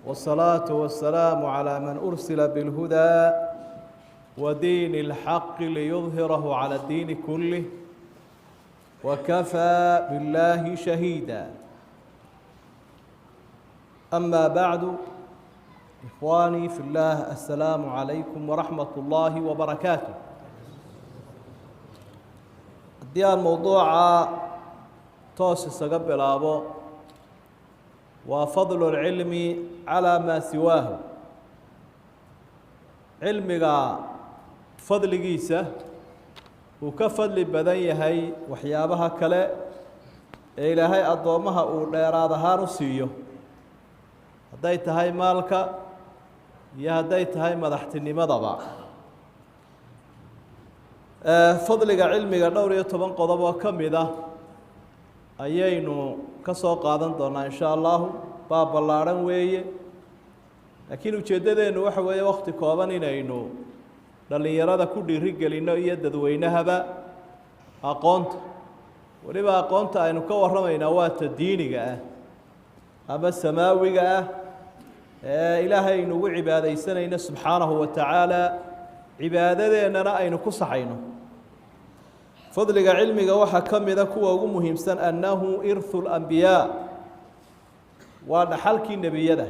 والصلاة والسلام على من أرسل بالهدى ودين الحق ليظهره على الدين كله وكفى بالله شهيدا. أما بعد، إخواني في الله، السلام عليكم ورحمة الله وبركاته. ديان موضوع توس سقبل أبو وفضل العلم على ما سواه. علمك فضل جيسة وكفضل بدني هاي وحيابها كلا إلى هاي أضومها وليرادها نسيه. هديت هاي مالك يا هديت هاي مدحتني مضبع. فضلك علمك دوري طبعا قضب وكم إذا ayaynu ka soo qaadan doonaa insha Allah baab ballaaran weeye, laakiin ujeedadeenu waxa weeye waqti kooban inaynu dhalinyarada ku dhiiri gelino iyo dadweynahaba aqoonta. waliba aqoonta aynu ka warramaynaa waa ta diiniga ah ama samaawiga ah ee Ilaahay inugu cibaadaysanayna subxaanahu wa ta'ala, cibaadadeennana aynu ku saxayno. فضلك علمك وحا كمدا كوا ugu muhiimsan annahu irthul anbiya wa dhaxalkii nabiyada.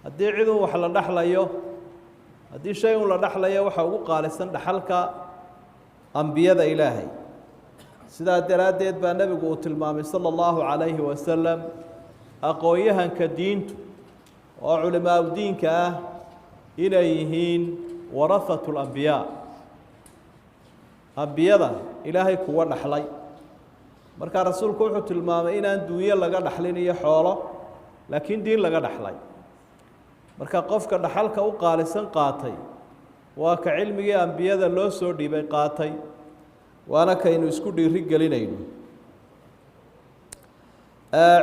hadii ciidu wax la dhaxlayo, hadii shay uu la dhaxlayo waxa ugu qaalisan dhaxalka anbiyada Ilaahay. sidaa daraadeed baa nabigu uu tilmaamay sallallahu alayhi wa sallam aqooyahanka diintu oo culimaa diinka ah inay yihiin warathatul anbiya, ambiyada Ilaahay kuwa dhaxlay. marka rasuulku wuxuu tilmaamay inaan duuyo laga dhaxlin iyo xoolo, laakiin diin laga dhaxlay. marka qofka dhaxalka u qaalisan qaatay waa ka cilmigii ambiyada loo soo dhiibay qaatay, waana kaynu isku dhiiri gelinayno.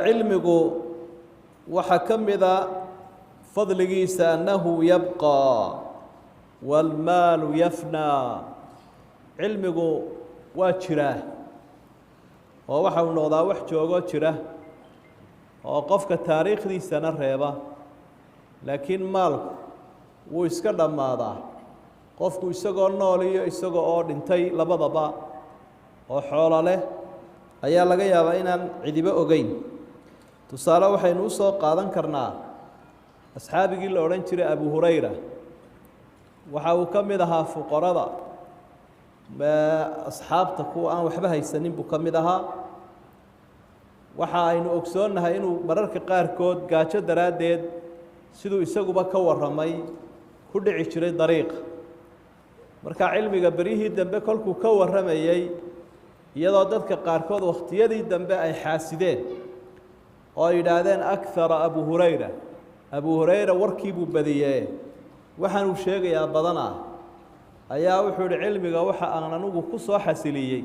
cilmigu waxa kamida fadligiisa annahu yabqa wal maalu yafna. cilmigu waa jiraa oo waxa uu noqdaa wax joogo jira oo qofka taariikhdiisana reeba, laakiin maalku wuu iska dhammaadaa. qofku isagoo nool iyo isagoo oo dhintay labadaba oo xoolo leh ayaa laga yaabaa inaan cidiba ogeyn. tusaale waxaynu u soo qaadan karnaa asxaabigii la odhan jiray Abu Hurayra. waxa uu ka mid ahaa fuqarada asxaabta kuwa aan waxba haysanin buu ka mid ahaa. waxa aynu ogsoonahay inuu mararka qaarkood gaajo daraaddeed siduu isaguba ka warramay ku dhici jiray dariiq. marka cilmiga berihii dambe kolkuu ka warramayay, iyadoo dadka qaarkood waqtiyadii dambe ay xaasideen oo ay yidhaahdeen akthara Abu Hurayra warkii buu badiyee, waxaanuu sheegayaa badanaa, ayaa wuxuu yidhi cilmiga waxa aan anugu ku soo xasiliyey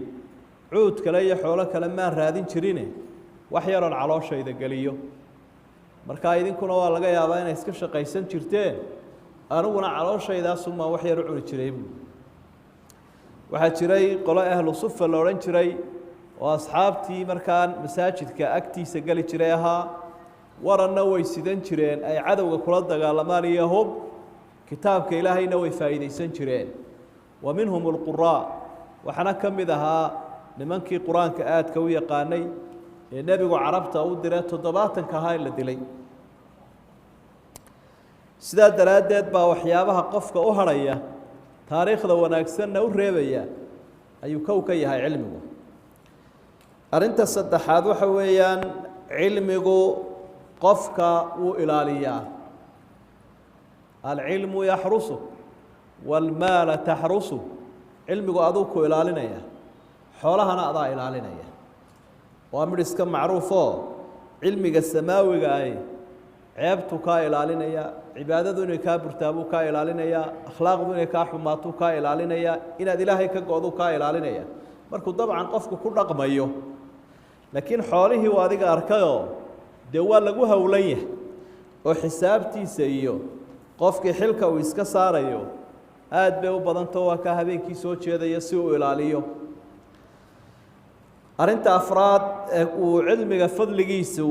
cuud kale iyo xoolo kale maan raadin jirine wax yaroon calooshayda geliyo. markaa idinkuna waa laga yaabaa inay iska shaqaysan jirteen, aniguna calooshaydaasumaa wax yar u cuni jiray buu. waxaa jiray qolo ahlu sufa la odhan jiray oo asxaabtii markaan masaajidka agtiisa geli jiray ahaa. waranna way sidan jireen ay cadowga kula dagaalamaan iyo hub, kitaabka ilaahayna way faa'iidaysan jireen. ومنهم القراء وحنا كمدها لمنكي قرآن كآت كوية قاني النبي عربته أو درات تضباطا كهاي الدلي سداد درادات با وحيابها قفك أهرية تاريخ ذو وناكسن وريبية أي كوكي هاي علمه. أرنت الصدحات وحويان علمه قفك وإلالية. العلم يحرسه والمال تحرسه. علمك أدوك إلالينيا، حولها نقضى إلالينيا. وأمرس كم معروفه علمك السماوي أي عيبتك إلالينيا، عبادتك كبرتابك إلالينيا، أخلاقك حماتك إلالينيا، إن إلهك قدوك إلالينيا. مركو طبعا قفك كل رقم أيه، لكن حوله وهذه أركضه دوال لجوها وليه وحسابتي سيئه قفك حلك ويسك صاريو aad bay u badan tahay waa ka habeenkii soo jeedaya si uu ilaaliyo. arinta afraad uu cilmiga fadligiisu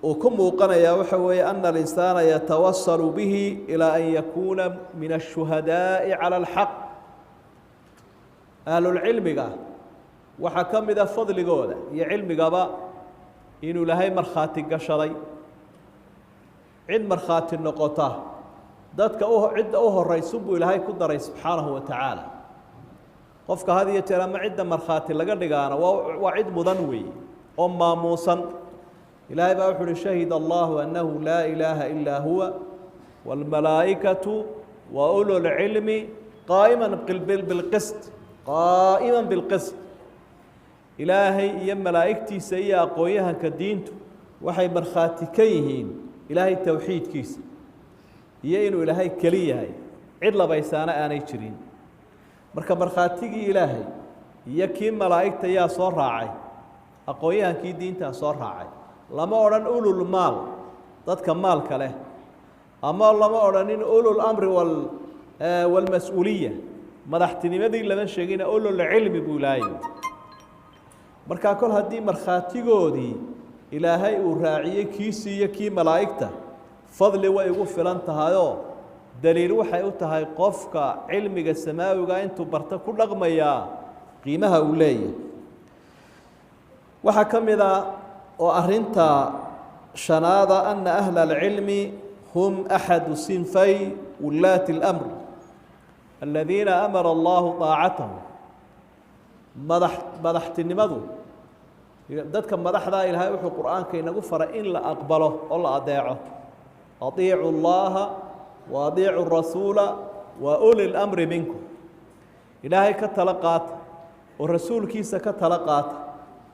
وكم وقنيا وحوي أن الإنسان يتوصل به إلى أن يكون من الشهداء على الحق أهل العلم وحكم ذا فضل قوله يا علم قبا إنه لهي مرخاتي قشري عند مرخاتي النقطة ذاتك عد الرئيس إلهي قدر سبحانه وتعالى قفك هذه ترى ما عد مرخاتي لقد قانا وعد مذنوي أما موسى إلهي بأوحر شهد الله أنه لا إله إلا هو والملائكة وأولو العلم قائما بالقسط قائما بالقسط إلهي يا ملائكتي سيئة قويها كدينته وحي مرخاتي كيهين إلهي التوحيد كيس يينو إلهي كليه عدل بيسانا آني تشرين مرخاتي إلهي يكيم ملائكتي يا صور راعي أقويها كي دينتها صور راعي لما أرن أولو المال ضدك مال كله أما لما أرن أولو الأمر والمسؤولية مدحتني مدي لما شيء أولو العلم بولاي مركا كل هدي مرخاتي جودي إلهي وراعي كيسي يكي ملائكته فضل ويقف لانت هايو دليل وحي هاي قفك علمك السماوي أنتو برتا كل رغميا قيمها أولية وحكم إذا وأرنت شناذا أن أهل العلم هم أحد صنفي ولاة الأمر الذين أمر الله طاعتهم مدحت النمذو ذاتك مدح ذا إلهي وحي القرآن كي نقفر إن لا أقبله الله أطيعه أطيعوا الله وأطيعوا الرسول وأولي الأمر منكم إلهي كتلقات والرسول كيس كتلقات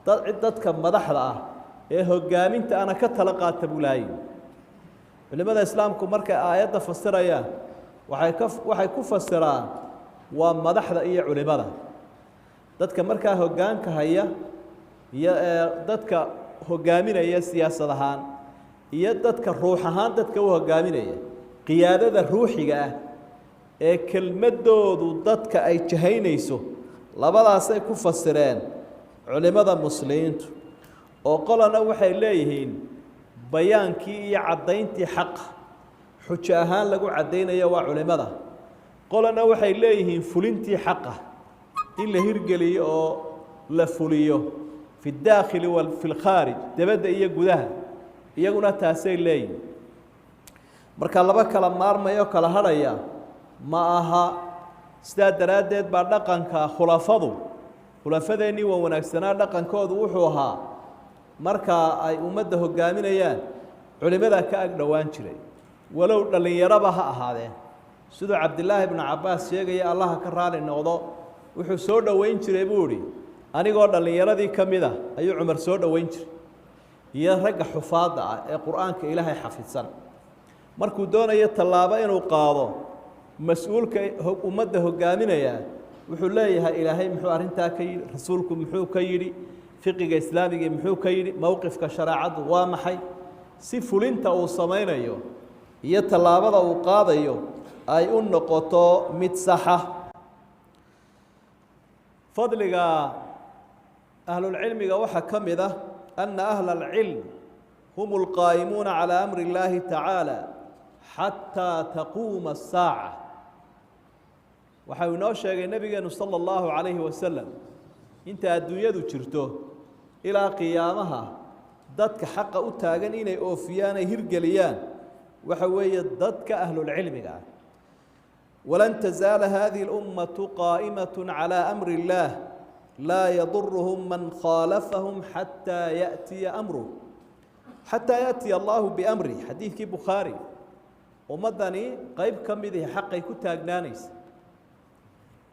ذاتك مدح ذا هجامنت أنا كتلقات بولاي لماذا إسلامكم مركا آيات فسريا waxay ku fasiraan waa madaxda iyo culimada dadka markaa hoggaanka haya iyo dadka hogaaminaya siyaasad ahaan iyo dadka ruux ahaan dadka u hogaaminaya qiyaadada ruuxiga ah ee kelmadoodu dadka ay jahaynayso labadaas ay ku fasireen culimada muslimiintu oo qolana waxay leeyihiin bayaankii iyo cadayntii xaq xujo ahaan lagu cadeynayo waa culimada qolana waxay leeyihiin fulintii xaq in la hirgeliyo oo la fuliyo fi daakhili wal fil kharij dabada iyo gudaha iyaguna taasay leeyihiin marka laba kala maarmayo kala hadhaya ma aha sida daraadeed baa dhaqanka khulafadeeni waa wanaagsanaa dhaqankoodu wuxuu ahaa marka ay ummadda hogaaminayaan culimada ka ag dhawaan jiray walow dhalinyaraba ha ahaadeen sidoo Cabdulaahi ibn Abbas sheegaya Allah ka raali noqdo wuxuu soo dhaweyn jiray buuri anigoo dhalinyaradii kamida ayuu Umar soo dhaweyn jiray iyo ragga xufaada ah ee Quraanka Ilaahay xafidsan markuu doonayo talaabo inuu qaado mas'uulka ummadda hogaaminaya wuxuu leeyahay Ilaahay muxuu arintaa ka yiri rasuulku muxuu ka yiri fiqiga islaamiga muxuu ka yiri mowqifka shariicadu waa maxay si fulinta uu sameeyo iyo talaabada uu qaadayo ay u noqoto mid sax ah fadliga ahlul cilmiga waxa kamida أن أهل العلم هم القائمون على أمر الله تعالى حتى تقوم الساعة وحاولنا شيء النبي صلى الله عليه وسلم انت الدنيا ذو جرته إلى قيامها ضدك حق أتاجن إن أوفيان هرجليان وحوي ضدك أهل العلم ولن تزال هذه الأمة قائمة على أمر الله لا يضرهم من خالفهم حتى يأتي أمره حتى يأتي الله بأمره حديث بخاري ومدني قيب كم ذي حق يكون أجنانيس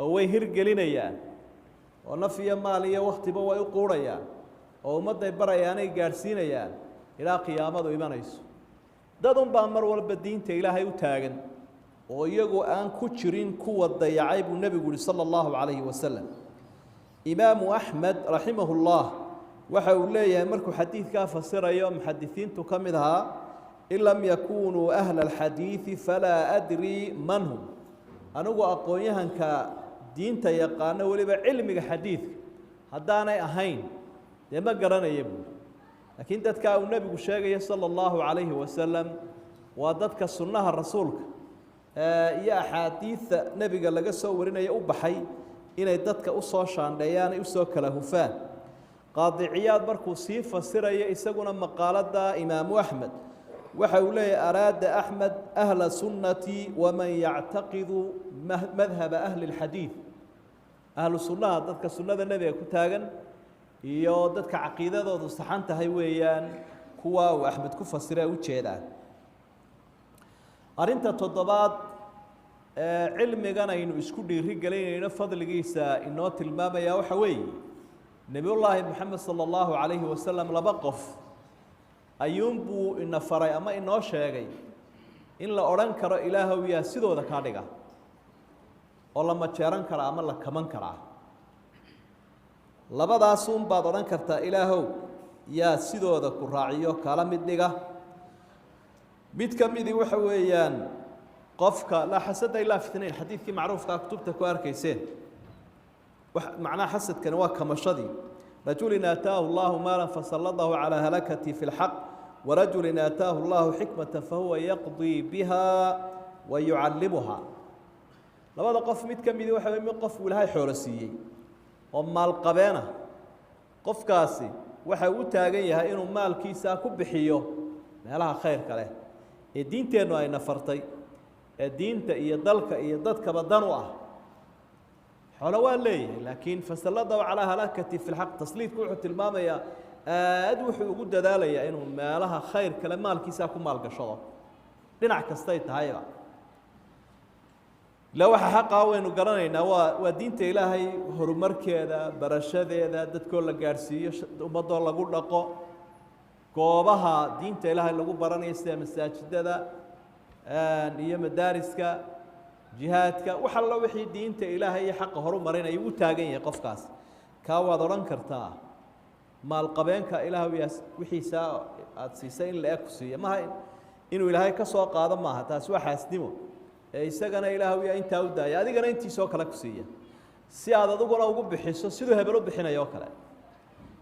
هو يهرجلنا يعني ونفي مالية وقت بوا يقورا يعني ومدة برياني جالسين يعني إلى قيامة وإيمانيس دادهم بأمر والبدين تإله يتاجن ويجوا أن كشرين قوة ضيعيب النبي صلى الله عليه وسلم إمام أحمد رحمه الله وحوليه مركو حديث كافسر يوم محدثين تكملها إن لم يكونوا أهل الحديث فلا أدري من هم أنا أقويها كدين تيقانا ولبا علم الحديث هدانا أهين لما قرانا يبو laakiin dadka uu nebigu sheegaya sala allahu calayhi wasalam waa dadka sunnaha rasuulka iyo axaadiidta nebiga laga soo warinaya u baxay inay dadka u soo shaandheeyaan ay u soo kala hufaan qaadiciyaad markuu sii fasiraya isaguna maqaalada imaamu axmed waxa uu leeyahay araada axmed ahla sunnati waman yactaqidu madhaba ahli lxadiid ahlu sunnaha dadka sunnada nebiga ku taagan iyo dadka caqiidadoodu saxan tahay weeyaan kuwa uu axmed ku fasira u jeedaan arrinta toddobaad cilmigan aynu isku dhiiri gelinayno fadligiisa inoo tilmaamaya waxa weeye nebiyullaahi moxamed sala allahu calayhi wasalam laba qof ayuunbuu ina faray ama inoo sheegay in la odhan karo ilaahow yaa sidooda kaa dhiga oo la majeeran karaa ama la kaman karaa labadaasuun baad odhan kartaa ilaahow yaa sidooda ku raaciyo kala mid dhiga mid ka midii waxa weeyaan qofka laa xasada ilaa fitnayn xadiidkii macruufkaa kutubta ku arkayseen macnaha xasadkani waa kamashadii rajulin aataahu allahu maalan fasalladahu calaa halakati fi lxaq warajulin aataahu allahu xikmata fahuwa yaqdii biha wa yucallimuha labada qof mid ka midii waxa wey mid qofku ilaahay xoolo siiyey oo maalqabeena qofkaasi waxa uu taagan yahay inuu maalkiisa ku bixiyo meelaha khayrka leh ee diinteennu ayna fartay ee diinta iyo dalka iyo dadkaba dan u ah xoolo waa leeyahay laakiin fasalladahu calaa halakati fi lxaq tasliidku wuxuu tilmaamayaa aad wuxuu ugu dadaalayaa inuu meelaha khayr kale maalkiisa ku maalgashado dhinac kastay tahayba ilaa waxa xaqaa waynu garanaynaa waa diinta ilaahay horumarkeeda barashadeeda dadkoo la gaadhsiiyo ummadoo lagu dhaqo goobaha diinta ilaahay lagu baranayo sida masaajidada iyo madaariska jihaadka wax alla wixii diinta ilaahay iyo xaqa horumarinaya u taagan yahay qofkaas kaa waad odhan kartaa maalqabeenka ilaahu yaa wixiisa aada siisay in la-eg ku siiya maha inuu ilaahay ka soo qaado maaha taasi waa xaasnimo ee isagana ilaahu yaa intaa u daaya adigana intiisoo kale ku siiya si aad adiguna ugu bixiso siduu hebel u bixinayo oo kale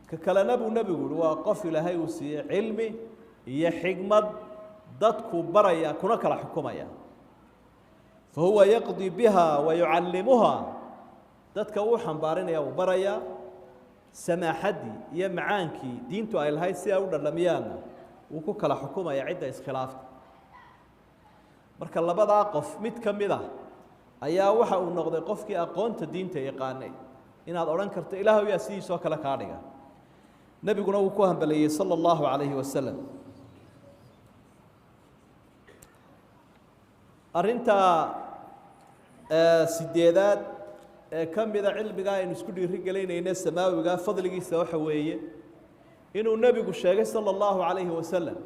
ka kalena buu nebigu uhi waa qof ilaahay uu siiyey cilmi iyo xigmad dadku baraya kuna kala xukumaya fahuwa yaqdii biha wa yucallimuha dadka uu xambaarinaya uu baraya samaaxaddii iyo macaankii diintu ay lahayd si ay u dhadhamiyaanna wuu ku kala xukumaya cidda iskhilaafta marka labadaa qof mid ka mid ah ayaa waxa uu noqday qofkii aqoonta diinta yaqaanay inaad odhan karto ilaahow yaa sidiisoo kale kaa dhiga nebiguna wuu ku hambaleeyey sala allahu calayhi wasalam arrinta sideedaad ee ka mida cilmigaa aynu isku dhiiri gelaynayne samaawiga fadligiisa waxa weeye inuu nebigu sheegay sala allahu calayhi wasalam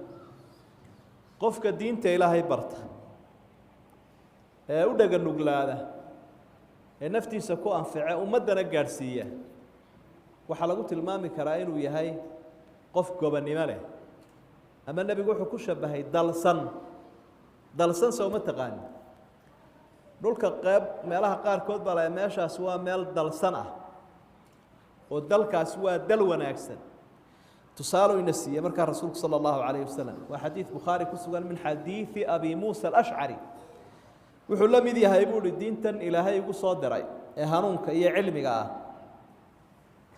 qofka diinta ilaahay barta ee u dhaga nuglaada ee naftiisa ku anface ummaddana gaadhsiiya waxaa lagu tilmaami karaa inuu yahay qof gobonnimo leh ama nebigu wuxuu ku shabahay dalsan soo ma taqaani dhulka qeyb meelaha qaarkood baa la meeshaas waa meel dalsan ah oo dalkaasi waa dal wanaagsan tusaale ina siiyey markaa rasuulku sala allahu calayhi wasalam waa xadiid bukhaari ku sugan min xadiidi abi muusa alashcari wuxuu la mid yahay buu uhi diintan ilaahay igu soo diray ee hanuunka iyo cilmiga ah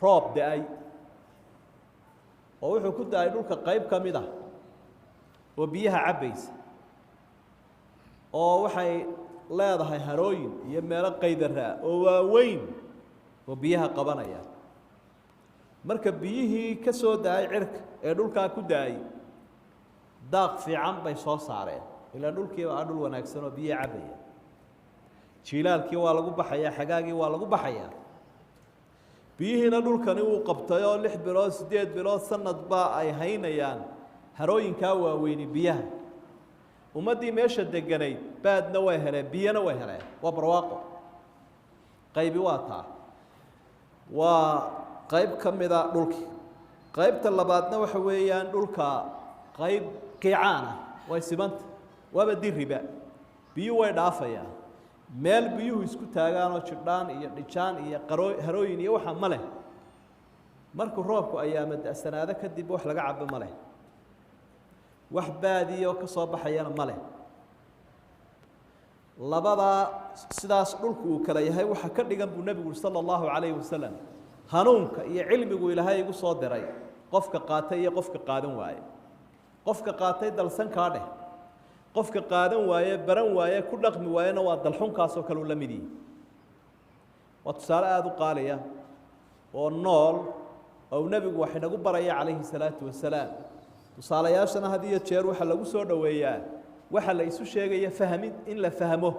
roob da-ay oo wuxuu ku da-ay dhulka qeyb ka mid ah oo biyaha cabbaysa oo waxay leedahay harooyin iyo meelo qaydaraa oo waaweyn oo biyaha qabanaya marka biyihii ka soo da-ay cirka ee dhulkaa ku da-ay daaq fiican bay soo saareen ilaa dhulkiiba aa dhul wanaagsan oo biyo cabbaya jiilaalkii waa lagu baxayaa xagaagii waa lagu baxayaa biyihiina dhulkani wuu qabtay oo 6 bilood 8 bilood sanadba ay haynayaan harooyinkaa waaweyni biyaha ummaddii meesha deganayd baadna way heleen biyana way heleen waa barwaaqo qaybi waa taa waa qayb ka mida dhulkii qaybta labaadna waxa weeyaan dhulka qayb qiicaana way sibanta waaba diriba biyuhu way dhaafayaan meel biyuhu isku taagaanoo jidhaan iyo dhijaan iyo harooyin iyo waxa ma leh markuu roobku ayaama da'sanaado kadib wax laga cabo ma leh wax baadiyo ka soo baxayana ma leh labadaa sidaas dhulku uu kala yahay waxa ka dhigan buu nebigu sala allahu calayhi wasalam hanuunka iyo cilmigu ilaahay igu soo diray qofka qaatay iyo qofka qaadan waaye qofka qaatay dalsan kaa dheh qofka qaadan waaye baran waaye ku dhaqmi waayena waa dalxunkaasoo kale u la mid yihi waa tusaale aada u qaaliya oo nool oo nebigu wax inagu baraya calayhi salaatu wasalaam tusaalayaashana had iyo jeer waxaa lagu soo dhoweeyaa waxa la isu sheegaya fahmid in la fahmo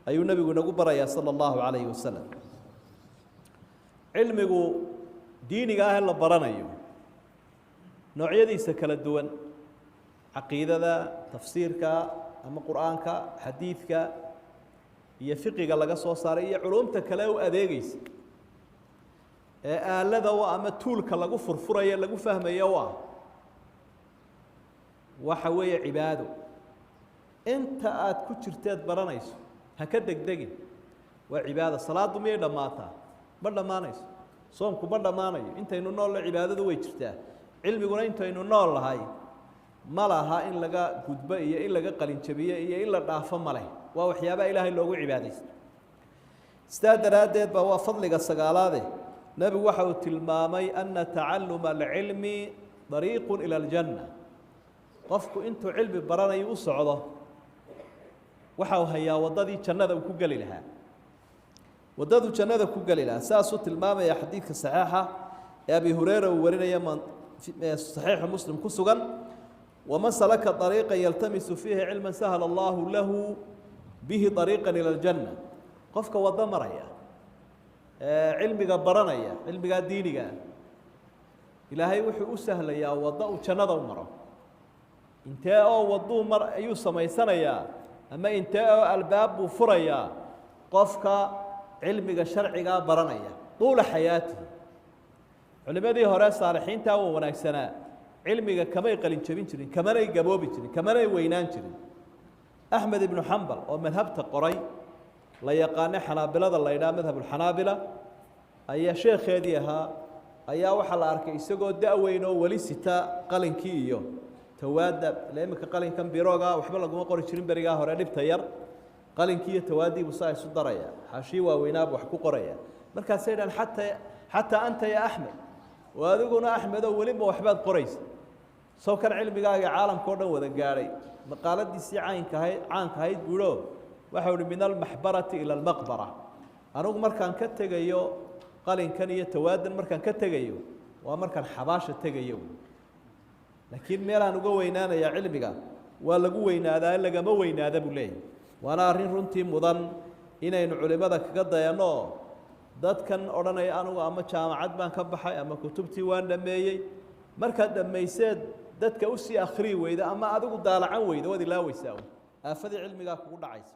ayuu nebigu inagu barayaa sala allahu calayhi wasalam cilmigu diiniga ah ee la baranayo noocyadiisa kala duwan caqiidada tafsiirka ama qur-aanka xadiidka iyo fiqiga laga soo saaray iyo culumta kale u adeegaysa ee aalada u ama tuulka lagu furfurayo lagu fahmayo u ah waxa weeye cibaado inta aad ku jirteed baranayso ha ka degdegin waa cibaado salaadu miyay dhammaataa ma dhammaanayso soomku ma dhammaanayo intaynu noolle cibaadadu way jirtaa cilmiguna intaynu nool lahay ma laha in laga gudbo iyo in laga qalinjabiyo iyo in la dhaafo ma leh waa waxyaabaha ilaahay loogu cibaadaysto sidaa daraaddeed baa waa fadliga sagaalaade nebigu waxa uu tilmaamay ana tacalluma alcilmi dariiqun ila aljanna qofku intuu cilmi baranayo u socdo waxa uu hayaa waddadii jannada uu ku geli lahaa waddaduu jannada ku geli lahaa saasuu tilmaamaya xadiidka saxiixa ee abi hureyra uu warinaya saxiixa muslim ku sugan waman salaka طariiqa yaltamisu fiihi cilma sahla allahu lahu bihi طariiqa ila aljanna qofka waddo maraya cilmiga baranaya cilmigaa diiniga ilaahay wuxuu u sahlayaa waddo uu jannada u maro intee oo wadduu mar ayuu samaysanayaa ama intee oo albaab buu furayaa qofka cilmiga sharcigaa baranaya tuula xayaatihi culimadii hore saalixiintaa waa wanaagsanaa cilmiga kamay qalin jabin jirin kamanay gaboobi jirin kamanay weynaan jirin axmed ibnu xambal oo madhabta qoray la yaqaano xanaabilada la yidhaha madhabulxanaabila ayaa sheekheedii ahaa ayaa waxaa la arkay isagoo da-weyn oo weli sita qalinkii iyo tawaada iminka qalinkan birooga waxba laguma qori jirin berigaa hore dhibta yar qalinkii iyo tawaadii buu saa isu daraya xaashii waaweynaaba wax ku qoraya markaasay dhahan xataa anta ya axmed oo adiguna axmed oo weliba waxbaad qoraysa soo kan cilmigaaga caalamka o dhan wada gaadhay maqaaladiisii caanka ahayd buuo waxau hi min almaxbarati ila almaqbara anugu markaan ka tegayo qalinkan iyo tawaadan markaan ka tegayo waa markaan xabaasha tegayo laakiin meelaan uga weynaanaya cilmiga waa lagu weynaadaa lagama weynaada buu leeyahy waana arrin runtii mudan inaynu culimada kaga dayanno dadkan odhanaya anugu ama jaamacad baan ka baxay ama kutubtii waan dhameeyey markaad dhammayseed dadka usii akhrii weyda ama adigu daalacan weyda waad ilaaweysaa aafadii cilmigaa kugu dhacaysa